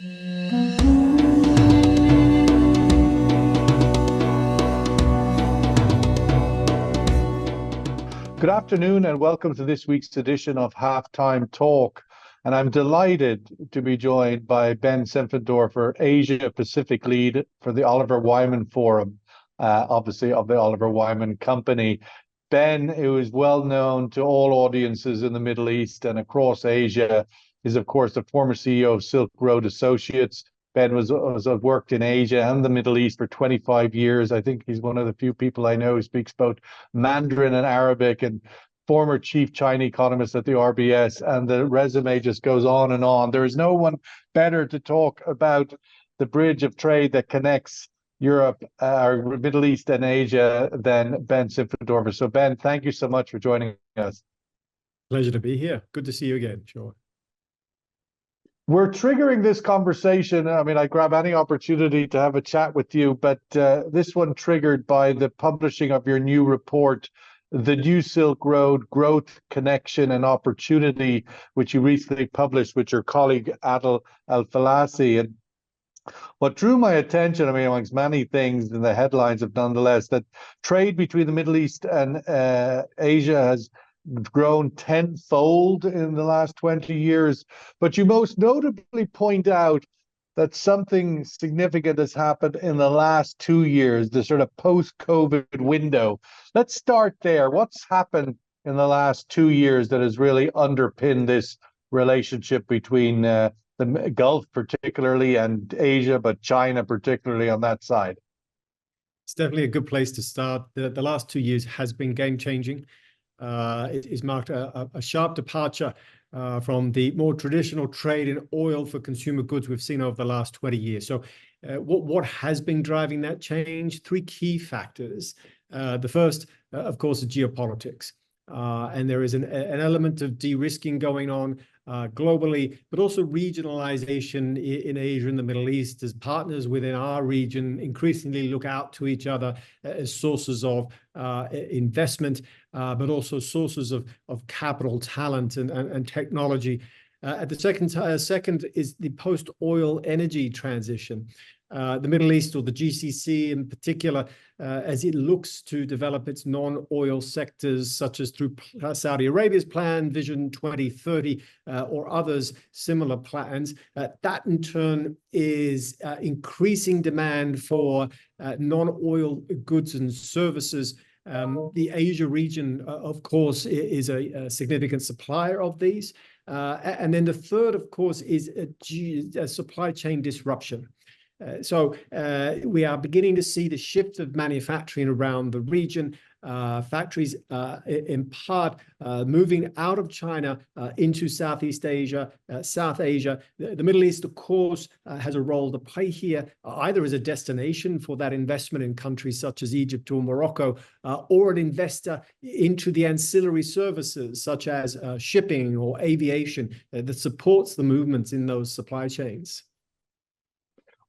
Good afternoon and welcome to this week's edition of Halftime Talk. And I'm delighted to be joined by Ben Simpfendorfer, Asia Pacific lead for the Oliver Wyman Forum, obviously of the Oliver Wyman Company. Ben, who is well known to all audiences in the Middle East and across Asia, is of course the former CEO of Silk Road Associates. Ben was worked in Asia and the Middle East for 25 years. I think he's one of the few people I know who speaks both Mandarin and Arabic, and former chief China economist at the RBS, and the resume just goes on and on. There is no one better to talk about the bridge of trade that connects Europe, or Middle East and Asia than Ben Simpfendorfer. So Ben, thank you so much for joining us. Pleasure to be here. Good to see you again. Sure. We're triggering this conversation. I mean, I grab any opportunity to have a chat with you, but this one triggered by the publishing of your new report, The New Silk Road Growth, Connection and Opportunity, which you recently published with your colleague Adel Al-Falasi. And what drew my attention, I mean, amongst many things in the headlines of nonetheless, that trade between the Middle East and Asia has grown tenfold in the last 20 years. But you most notably point out that something significant has happened in the last 2 years, the sort of post-COVID window. Let's start there. What's happened in the last 2 years that has really underpinned this relationship between the Gulf particularly and Asia, but China particularly on that side? It's definitely a good place to start. The last 2 years has been game-changing. It has marked a sharp departure from the more traditional trade in oil for consumer goods we've seen over the last 20 years. So what has been driving that change? Three key factors. The first, of course, is geopolitics. And there is an element of de-risking going on globally, but also regionalization in Asia and the Middle East as partners within our region increasingly look out to each other as sources of investment, but also sources of capital, talent, and technology. At the second is the post-oil energy transition. The Middle East, or the GCC in particular, as it looks to develop its non-oil sectors, such as through Saudi Arabia's plan, Vision 2030, or others similar plans, that in turn is increasing demand for non-oil goods and services. The Asia region, of course, is a significant supplier of these. And then the third, of course, is a supply chain disruption. So we are beginning to see the shift of manufacturing around the region, factories in part moving out of China into Southeast Asia, South Asia. The Middle East, of course, has a role to play here, either as a destination for that investment in countries such as Egypt or Morocco, or an investor into the ancillary services such as shipping or aviation that supports the movements in those supply chains.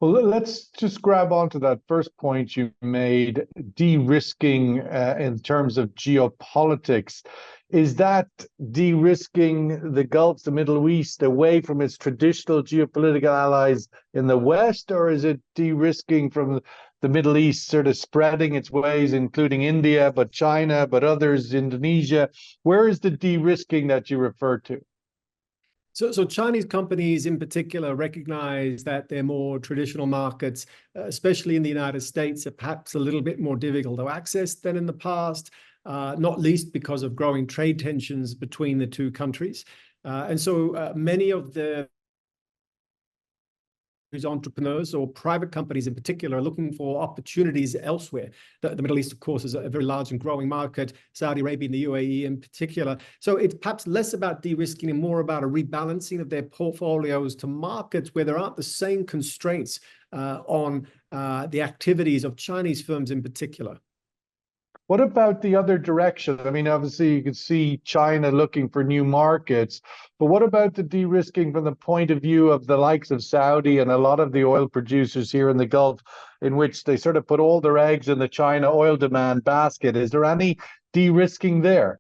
Well, let's just grab onto that first point you made, de-risking in terms of geopolitics. Is that de-risking the Gulf, the Middle East, away from its traditional geopolitical allies in the West, or is it de-risking from the Middle East sort of spreading its ways, including India, but China, but others, Indonesia? Where is the de-risking that you refer to? So Chinese companies in particular recognize that their more traditional markets, especially in the United States, are perhaps a little bit more difficult to access than in the past, not least because of growing trade tensions between the two countries. And so many of the entrepreneurs or private companies in particular are looking for opportunities elsewhere. The Middle East, of course, is a very large and growing market, Saudi Arabia and the UAE in particular. So it's perhaps less about de-risking and more about a rebalancing of their portfolios to markets where there aren't the same constraints on the activities of Chinese firms in particular. What about the other direction? I mean, obviously, you can see China looking for new markets, but what about the de-risking from the point of view of the likes of Saudi and a lot of the oil producers here in the Gulf, in which they sort of put all their eggs in the China oil demand basket? Is there any de-risking there?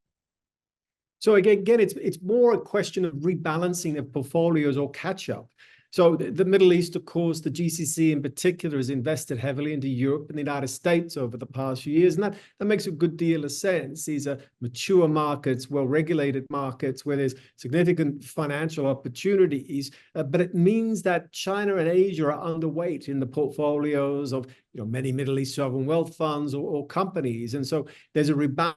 So again, it's more a question of rebalancing of portfolios or catch-up. So the Middle East, of course, the GCC in particular, has invested heavily into Europe and the United States over the past few years. And that makes a good deal of sense. These are mature markets, well-regulated markets where there's significant financial opportunities. But it means that China and Asia are underweight in the portfolios of many Middle East sovereign wealth funds or companies. And so there's a rebound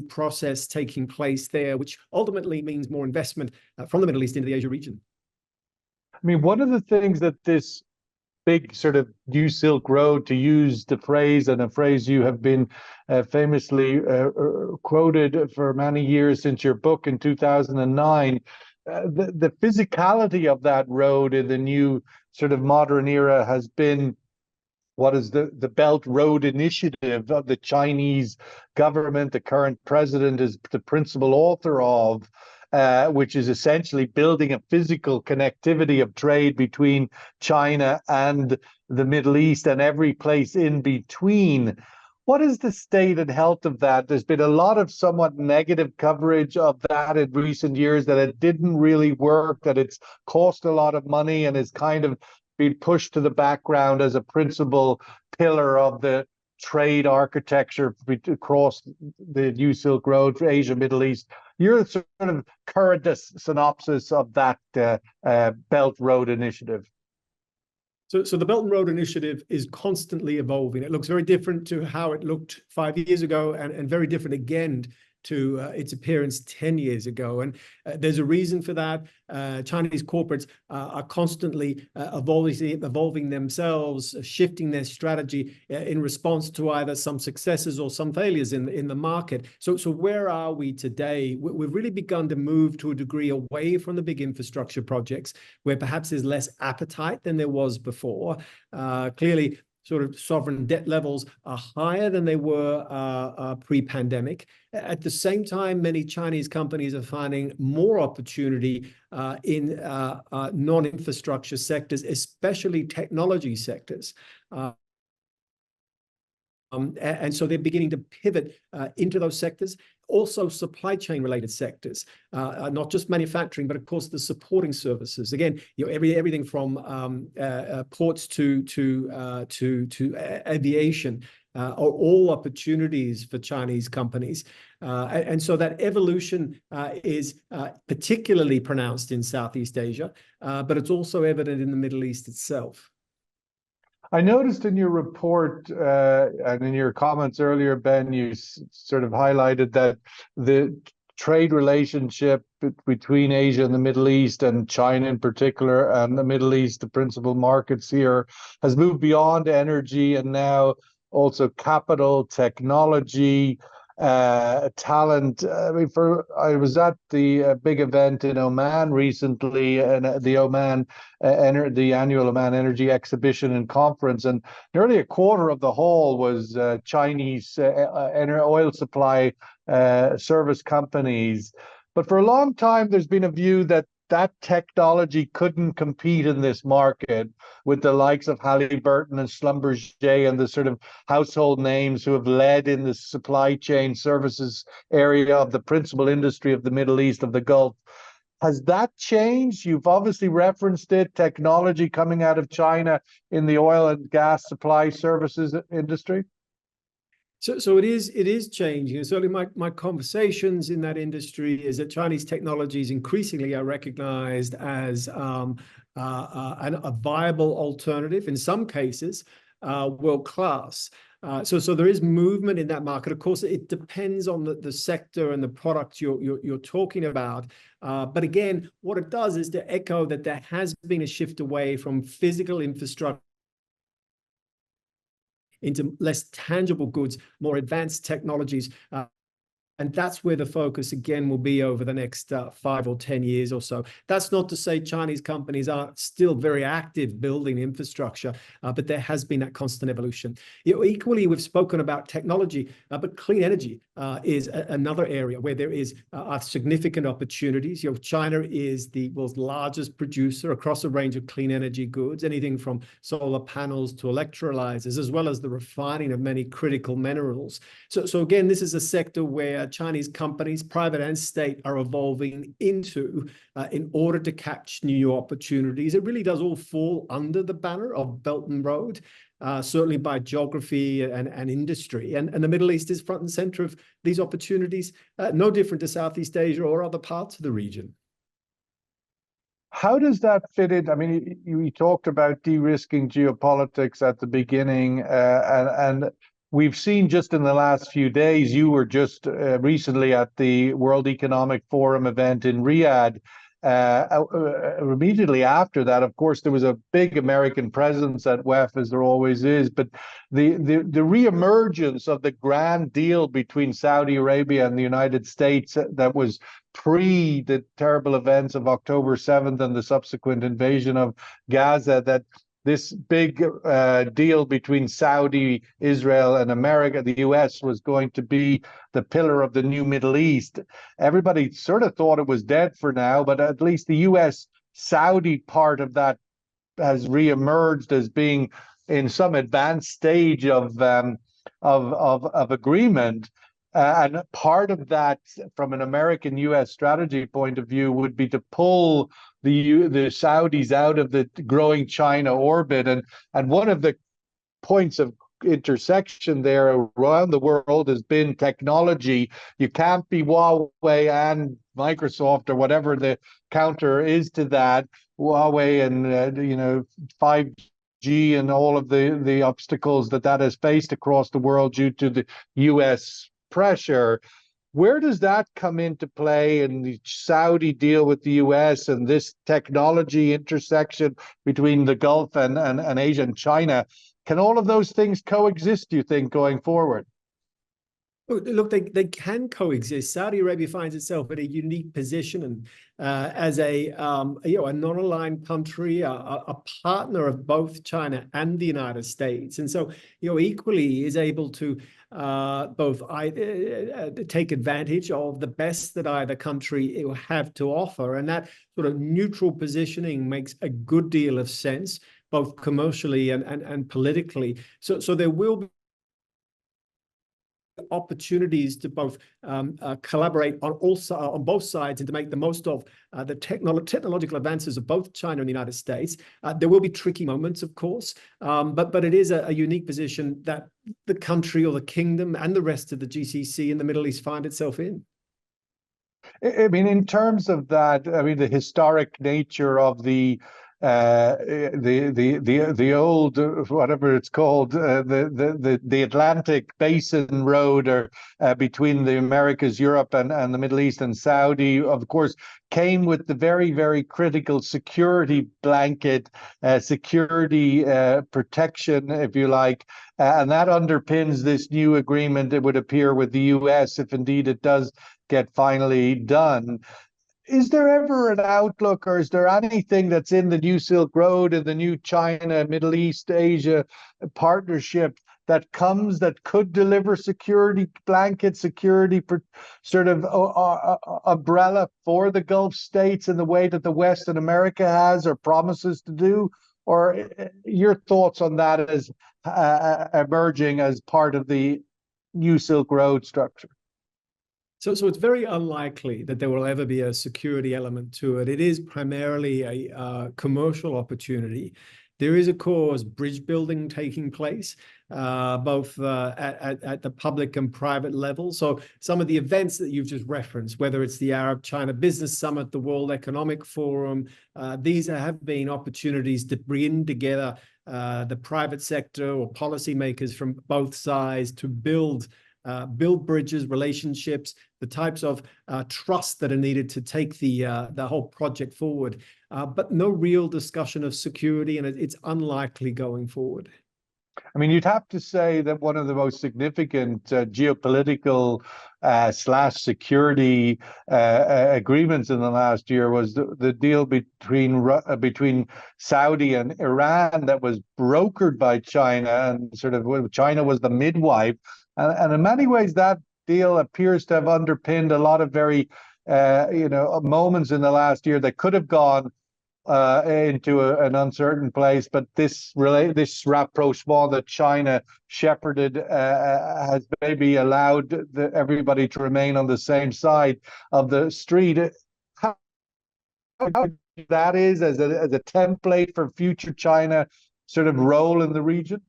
process taking place there, which ultimately means more investment from the Middle East into the Asia region. I mean, one of the things that this big sort of new Silk Road, to use the phrase, and a phrase you have been famously quoted for many years since your book in 2009, the physicality of that road in the new sort of modern era has been what is the Belt Road Initiative of the Chinese government. The current president is the principal author of, which is essentially building a physical connectivity of trade between China and the Middle East and every place in between. What is the state and health of that? There's been a lot of somewhat negative coverage of that in recent years, that it didn't really work, that it's cost a lot of money and is kind of been pushed to the background as a principal pillar of the trade architecture across the new Silk Road for Asia, Middle East. Your sort of current synopsis of that Belt Road Initiative. So the Belt and Road Initiative is constantly evolving. It looks very different to how it looked 5 years ago, and very different again to its appearance 10 years ago. And there's a reason for that. Chinese corporates are constantly evolving themselves, shifting their strategy in response to either some successes or some failures in the market. So where are we today? We've really begun to move to a degree away from the big infrastructure projects, where perhaps there's less appetite than there was before. Clearly, sort of sovereign debt levels are higher than they were pre-pandemic. At the same time, many Chinese companies are finding more opportunity in non-infrastructure sectors, especially technology sectors. And so they're beginning to pivot into those sectors. Also supply chain related sectors, not just manufacturing, but of course the supporting services. Again, everything from ports to aviation are all opportunities for Chinese companies. And so that evolution is particularly pronounced in Southeast Asia, but it's also evident in the Middle East itself. I noticed in your report and in your comments earlier, Ben, you sort of highlighted that the trade relationship between Asia and the Middle East, and China in particular, and the Middle East, the principal markets here, has moved beyond energy and now also capital, technology, talent. I mean, I was at the big event in Oman recently, and the annual Oman Energy Exhibition and Conference, and nearly a quarter of the hall was Chinese oil supply service companies. But for a long time, there's been a view that technology couldn't compete in this market with the likes of Halliburton and Schlumberger and the sort of household names who have led in the supply chain services area of the principal industry of the Middle East, of the Gulf. Has that changed? You've obviously referenced it, technology coming out of China in the oil and gas supply services industry. So it is changing. And certainly my conversations in that industry is that Chinese technologies increasingly are recognized as a viable alternative, in some cases, world-class. So there is movement in that market. Of course, it depends on the sector and the product you're talking about. But again, what it does is to echo that there has been a shift away from physical infrastructure into less tangible goods, more advanced technologies. And that's where the focus again will be over the next 5 or 10 years or so. That's not to say Chinese companies are still very active building infrastructure, but there has been that constant evolution. Equally, we've spoken about technology, but clean energy is another area where there is significant opportunities. China is the world's largest producer across a range of clean energy goods, anything from solar panels to electrolyzers, as well as the refining of many critical minerals. So again, this is a sector where Chinese companies, private and state, are evolving into in order to catch new opportunities. It really does all fall under the banner of Belt and Road, certainly by geography and industry. And the Middle East is front and center of these opportunities, no different to Southeast Asia or other parts of the region. How does that fit in? I mean, you talked about de-risking geopolitics at the beginning, and we've seen just in the last few days, you were just recently at the World Economic Forum event in Riyadh. Immediately after that, of course, there was a big American presence at WEF, as there always is, but the reemergence of the grand deal between Saudi Arabia and the United States that was pre the terrible events of October 7th and the subsequent invasion of Gaza, that this big deal between Saudi, Israel, and America, the US, was going to be the pillar of the new Middle East. Everybody sort of thought it was dead for now, but at least the US-Saudi part of that has reemerged as being in some advanced stage of agreement. And part of that, from an American-US strategy point of view, would be to pull the Saudis out of the growing China orbit. And one of the points of intersection there around the world has been technology. You can't be Huawei and Microsoft or whatever the counter is to that. Huawei and 5G and all of the obstacles that has faced across the world due to the US pressure. Where does that come into play in the Saudi deal with the US and this technology intersection between the Gulf and Asia and China? Can all of those things coexist, do you think, going forward? Look, they can coexist. Saudi Arabia finds itself in a unique position, and as a non-aligned country, a partner of both China and the United States, and so equally is able to both take advantage of the best that either country will have to offer, and that sort of neutral positioning makes a good deal of sense, both commercially and politically. So there will be opportunities to both collaborate on both sides and to make the most of the technological advances of both China and the United States. There will be tricky moments, of course, but it is a unique position that the country or the kingdom and the rest of the GCC in the Middle East find itself in. I mean, in terms of that, I mean, the historic nature of the old, whatever it's called, the Atlantic Basin Road, or between the Americas, Europe, and the Middle East and Saudi, of course, came with the very, very critical security blanket, security protection, if you like, and that underpins this new agreement, it would appear, with the US, if indeed it does get finally done. Is there ever an outlook, or is there anything that's in the new Silk Road and the new China, Middle East, Asia partnership that comes that could deliver security blanket, security sort of umbrella for the Gulf states in the way that the West and America has or promises to do? Or your thoughts on that as emerging as part of the new Silk Road structure? So it's very unlikely that there will ever be a security element to it. It is primarily a commercial opportunity. There is, of course, bridge building taking place, both at the public and private level. So some of the events that you've just referenced, whether it's the Arab-China Business Summit, the World Economic Forum, these have been opportunities to bring together the private sector or policymakers from both sides to build bridges, relationships, the types of trust that are needed to take the whole project forward. But no real discussion of security, and it's unlikely going forward. I mean, you'd have to say that one of the most significant geopolitical / security agreements in the last year was the deal between Saudi and Iran that was brokered by China, and sort of China was the midwife. And in many ways, that deal appears to have underpinned a lot of very, moments in the last year that could have gone into an uncertain place. But this rapprochement that China shepherded has maybe allowed everybody to remain on the same side of the street. How that is as a template for future China sort of role in the region?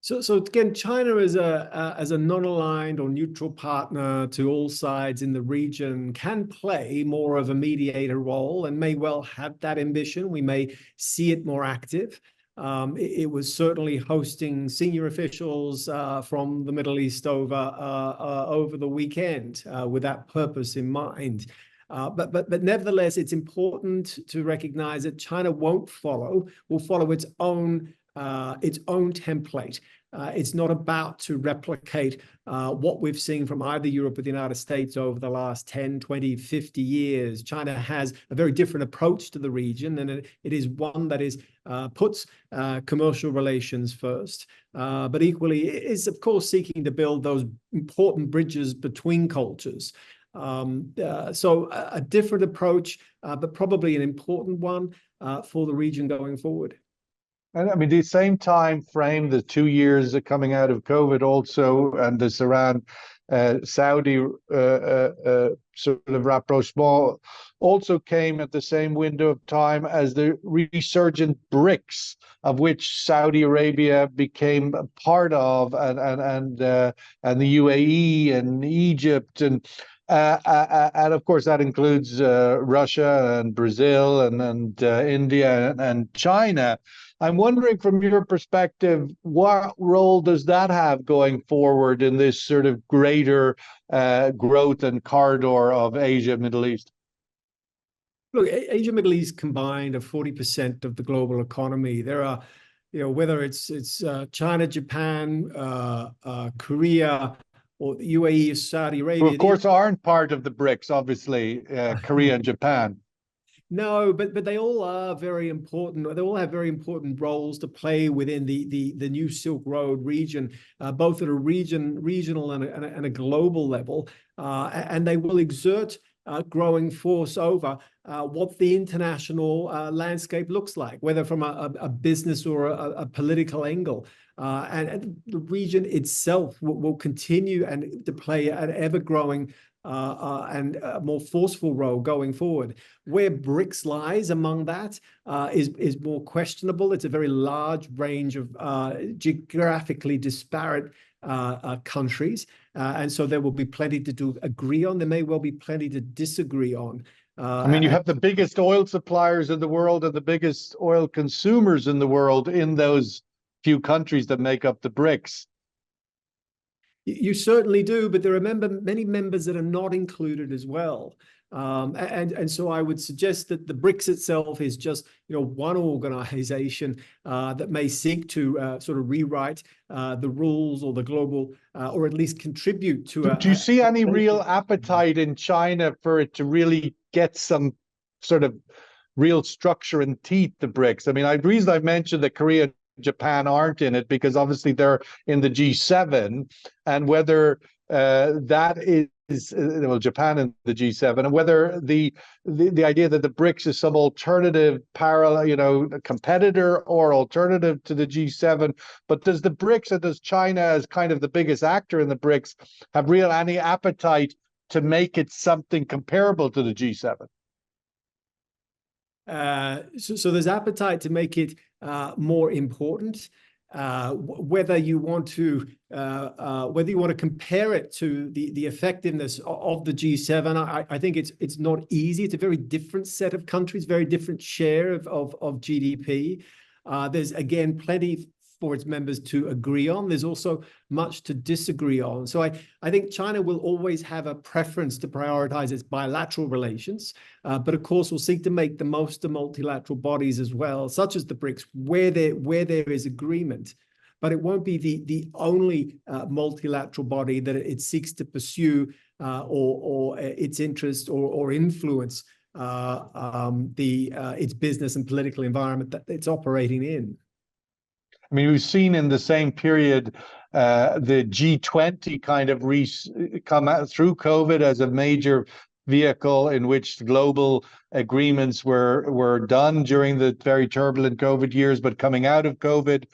So again, China as a non-aligned or neutral partner to all sides in the region can play more of a mediator role and may well have that ambition. We may see it more active. It was certainly hosting senior officials from the Middle East over the weekend with that purpose in mind. But nevertheless, it's important to recognize that China will follow its own template. It's not about to replicate what we've seen from either Europe or the United States over the last 10, 20, 50 years. China has a very different approach to the region, and it is one that puts commercial relations first, but equally is, of course, seeking to build those important bridges between cultures. So a different approach, but probably an important one for the region going forward. And I mean, the same time frame, the 2 years coming out of COVID also, and this Iran Saudi sort of rapprochement also came at the same window of time as the resurgent BRICS, of which Saudi Arabia became a part of, and the UAE and Egypt and of course that includes Russia and Brazil and India and China. I'm wondering, from your perspective, what role does that have going forward in this sort of greater growth and corridor of Asia, Middle East? Look, Asia, Middle East combined are 40% of the global economy. There are, whether it's China, Japan, Korea, or the UAE, Saudi Arabia. Who, of course, aren't part of the BRICS, obviously, Korea and Japan. No, but they all are very important. They all have very important roles to play within the new Silk Road region, both at a regional and a global level, and they will exert growing force over what the international landscape looks like, whether from a business or a political angle. And the region itself will continue and to play an ever-growing and a more forceful role going forward. Where BRICS lies among that is more questionable. It's a very large range of geographically disparate countries, and so there will be plenty to agree on. There may well be plenty to disagree on. I mean, you have the biggest oil suppliers in the world and the biggest oil consumers in the world in those few countries that make up the BRICS. You certainly do, but there are many members that are not included as well. And so I would suggest that the BRICS itself is just one organization that may seek to sort of rewrite the rules or the global, or at least contribute to. Do you see any real appetite in China for it to really get some sort of real structure and teeth, the BRICS? I mean, the reason I've mentioned that Korea, Japan aren't in it because obviously they're in the G7, and whether that is well, Japan in the G7, and whether the idea that the BRICS is some alternative parallel, competitor or alternative to the G7. But does the BRICS, and does China as kind of the biggest actor in the BRICS have any appetite to make it something comparable to the G7? So there's appetite to make it more important. Whether you want to compare it to the effectiveness of the G7, I think it's not easy. It's a very different set of countries, very different share of GDP. There's again plenty for its members to agree on. There's also much to disagree on. So I think China will always have a preference to prioritize its bilateral relations, but of course will seek to make the most of multilateral bodies as well, such as the BRICS, where there is agreement. But it won't be the only multilateral body that it seeks to pursue or its interest or influence its business and political environment that it's operating in. I mean, we've seen in the same period the G20 kind of come out through COVID as a major vehicle in which global agreements were done during the very turbulent COVID years. But coming out of COVID,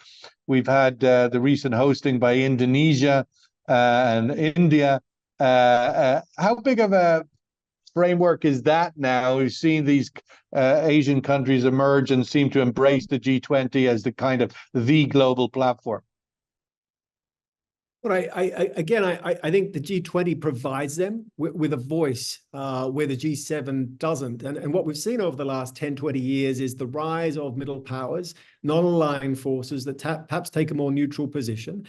we've had the recent hosting by Indonesia and India. How big of a framework is that now? We've seen these Asian countries emerge and seem to embrace the G20 as the kind of the global platform. But I think the G20 provides them with a voice where the G7 doesn't. And what we've seen over the last 10, 20 years is the rise of middle powers, non-aligned forces that perhaps take a more neutral position.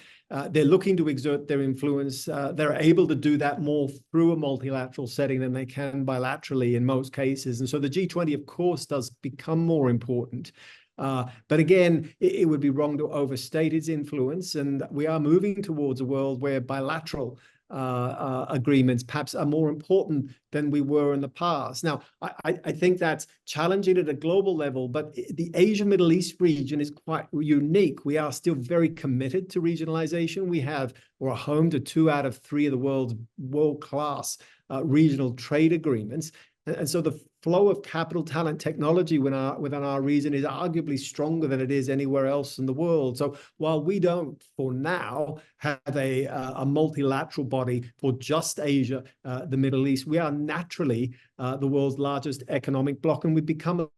They're looking to exert their influence. They're able to do that more through a multilateral setting than they can bilaterally in most cases. And so the G20, of course, does become more important. But again, it would be wrong to overstate its influence, and we are moving towards a world where bilateral agreements perhaps are more important than we were in the past. Now, I think that's challenging at a global level, but the Asia-Middle East region is quite unique. We are still very committed to regionalization. We're home to 2 out of 3 of the world's world-class regional trade agreements. And so the flow of capital, talent, technology within our region is arguably stronger than it is anywhere else in the world. So while we don't, for now, have a multilateral body for just Asia, the Middle East, we are naturally the world's largest economic bloc, and we've become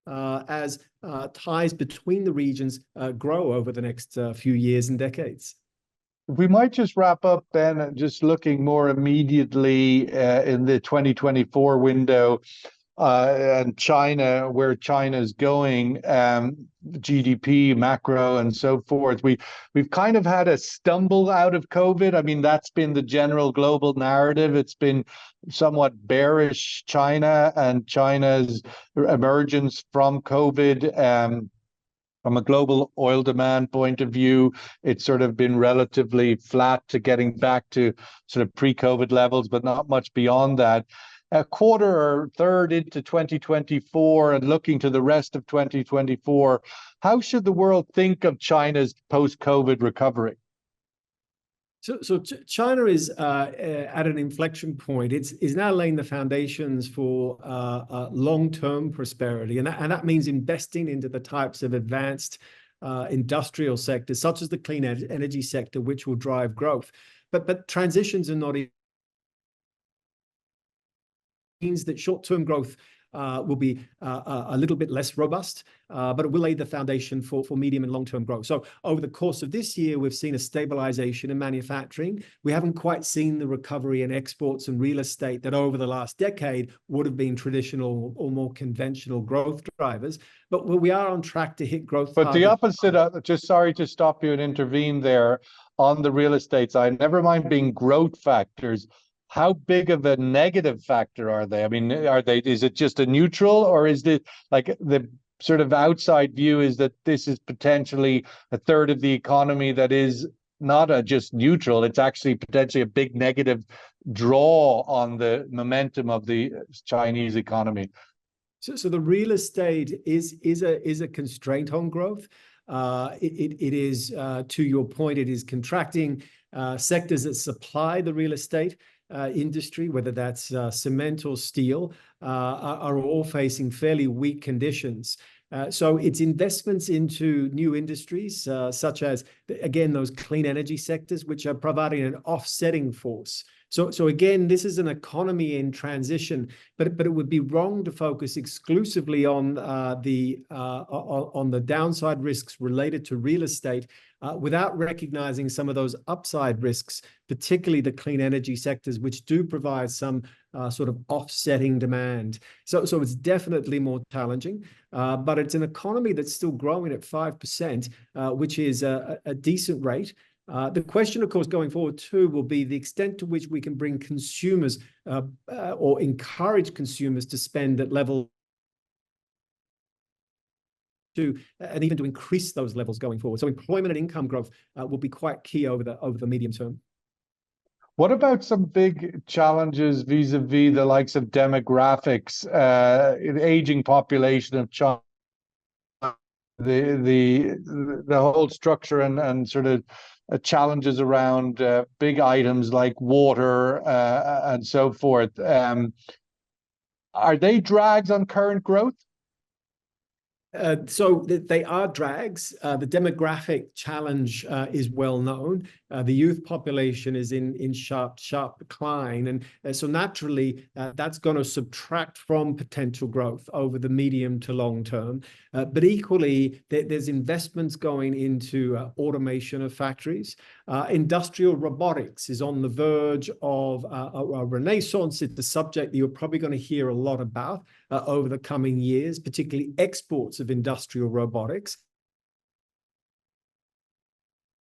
as ties between the regions grow over the next few years and decades. We might just wrap up, Ben, just looking more immediately in the 2024 window and China, where China's going, GDP, macro, and so forth. We've kind of had a stumble out of COVID. I mean, that's been the general global narrative. It's been somewhat bearish China and China's emergence from COVID. From a global oil demand point of view, it's sort of been relatively flat to getting back to sort of pre-COVID levels, but not much beyond that. A quarter or third into 2024 and looking to the rest of 2024, how should the world think of China's post-COVID recovery? So China is at an inflection point. It's now laying the foundations for long-term prosperity, and that means investing into the types of advanced industrial sectors, such as the clean energy sector, which will drive growth. But transitions are not means that short-term growth will be a little bit less robust, but it will lay the foundation for medium and long-term growth. So over the course of this year, we've seen a stabilization in manufacturing. We haven't quite seen the recovery in exports and real estate that over the last decade would have been traditional or more conventional growth drivers. But we are on track to hit growth. But the opposite, just sorry to stop you and intervene there on the real estate side, never mind being growth factors. How big of a negative factor are they? I mean, is it just a neutral, or is it like the sort of outside view is that this is potentially a third of the economy that is not just neutral, it's actually potentially a big negative draw on the momentum of the Chinese economy? So the real estate is a constraint on growth. It is, to your point, it is contracting. Sectors that supply the real estate industry, whether that's cement or steel, are all facing fairly weak conditions. So it's investments into new industries, such as, again, those clean energy sectors, which are providing an offsetting force. So again, this is an economy in transition, but it would be wrong to focus exclusively on the downside risks related to real estate without recognizing some of those upside risks, particularly the clean energy sectors, which do provide some sort of offsetting demand. So it's definitely more challenging, but it's an economy that's still growing at 5%, which is a decent rate. The question, of course, going forward too, will be the extent to which we can bring consumers or encourage consumers to spend at level to, and even to increase those levels going forward. So employment and income growth will be quite key over the medium term. What about some big challenges vis-a-vis the likes of demographics, aging population of China, the whole structure and sort of challenges around big items like water and so forth. Are they drags on current growth? So they are drags. The demographic challenge is well known. The youth population is in sharp decline. And so naturally, that's going to subtract from potential growth over the medium to long term. But equally, there's investments going into automation of factories. Industrial robotics is on the verge of a renaissance. It's a subject that you're probably going to hear a lot about over the coming years, particularly exports of industrial robotics.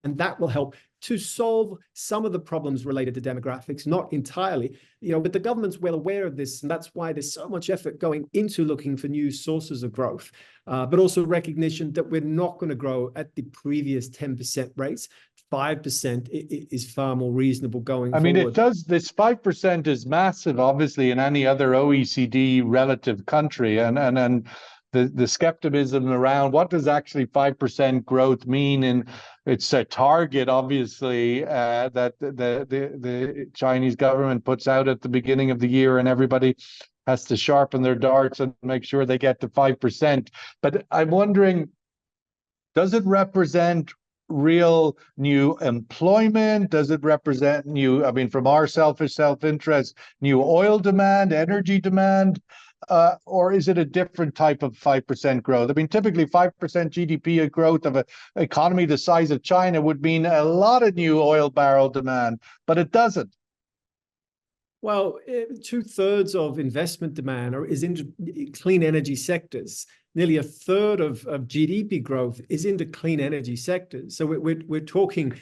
And that will help to solve some of the problems related to demographics, not entirely, but the government's well aware of this, and that's why there's so much effort going into looking for new sources of growth, but also recognition that we're not going to grow at the previous 10% rates. 5% is far more reasonable going forward. I mean, it does. This 5% is massive, obviously, in any other OECD relative country, and the skepticism around what does actually 5% growth mean. And it's a target, obviously, that the Chinese government puts out at the beginning of the year, and everybody has to sharpen their darts and make sure they get to 5%. But I'm wondering, does it represent real new employment? Does it represent new, I mean, from our selfish self-interest, new oil demand, energy demand? Or is it a different type of 5% growth? I mean, typically 5% GDP growth of an economy the size of China would mean a lot of new oil barrel demand, but it doesn't. Well, 2/3 of investment demand is in clean energy sectors. Nearly a third of GDP growth is into clean energy sectors. So we're talking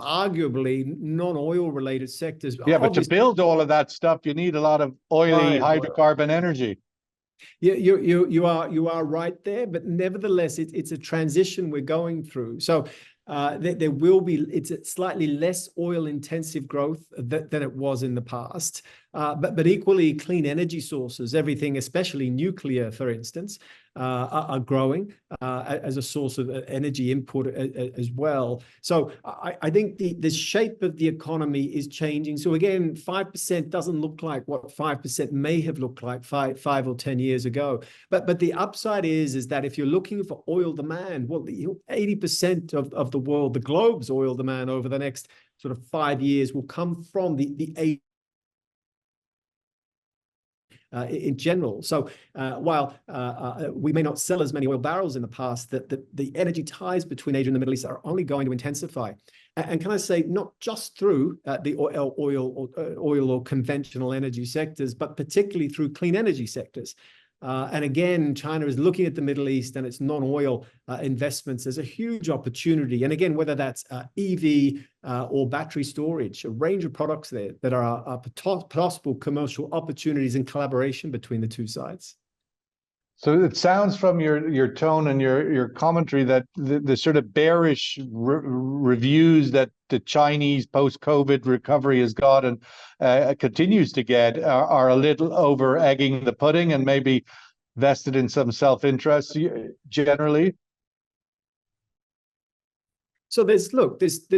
arguably non-oil related sectors. Yeah, but to build all of that stuff, you need a lot of oily hydrocarbon energy. Yeah, you are right there, but nevertheless, it's a transition we're going through. So there will be, it's a slightly less oil intensive growth than it was in the past. But equally, clean energy sources, everything, especially nuclear, for instance, are growing as a source of energy input as well. So I think the shape of the economy is changing. So again, 5% doesn't look like what 5% may have looked like five or 10 years ago. But the upside is that if you're looking for oil demand, well, 80% of the world, the globe's oil demand over the next sort of 5 years will come from the in general. So while we may not sell as many oil barrels in the past, the energy ties between Asia and the Middle East are only going to intensify. And can I say, not just through the oil or conventional energy sectors, but particularly through clean energy sectors. And again, China is looking at the Middle East and its non-oil investments as a huge opportunity. And again, whether that's EV or battery storage, a range of products there that are possible commercial opportunities and collaboration between the two sides. So it sounds from your tone and your commentary that the sort of bearish reviews that the Chinese post-COVID recovery has got and continues to get are a little over egging the pudding and maybe vested in some self-interest generally. So there's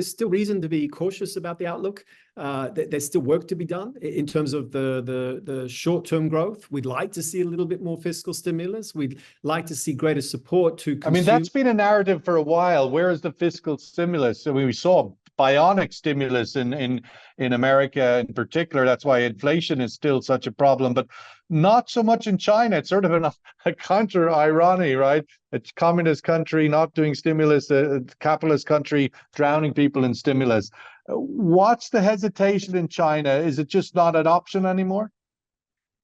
still reason to be cautious about the outlook. There's still work to be done in terms of the short-term growth. We'd like to see a little bit more fiscal stimulus. We'd like to see greater support to I mean, that's been a narrative for a while. Where is the fiscal stimulus? So we saw bionic stimulus in America in particular. That's why inflation is still such a problem, but not so much in China. It's sort of a counter irony, right? A communist country not doing stimulus, a capitalist country drowning people in stimulus. What's the hesitation in China? Is it just not an option anymore?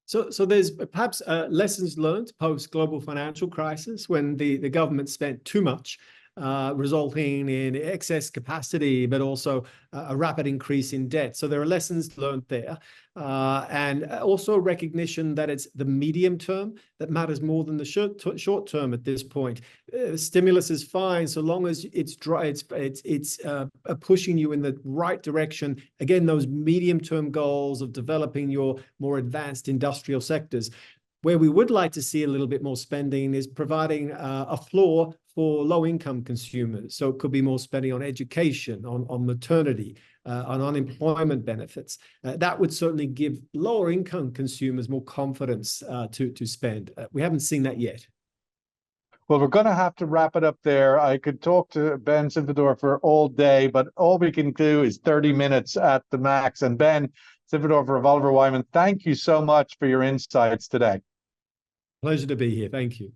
So there's perhaps lessons learned post-global financial crisis when the government spent too much, resulting in excess capacity, but also a rapid increase in debt. So there are lessons learned there. And also recognition that it's the medium term that matters more than the short term at this point. Stimulus is fine so long as it's pushing you in the right direction. Again, those medium term goals of developing your more advanced industrial sectors. Where we would like to see a little bit more spending is providing a floor for low-income consumers. So it could be more spending on education, on maternity, on unemployment benefits. That would certainly give lower-income consumers more confidence to spend. We haven't seen that yet. Well, we're going to have to wrap it up there. I could talk to Ben Simpfendorfer all day, but all we can do is 30 minutes at the max. And Ben Simpfendorfer of Oliver Wyman, thank you so much for your insights today. Pleasure to be here. Thank you.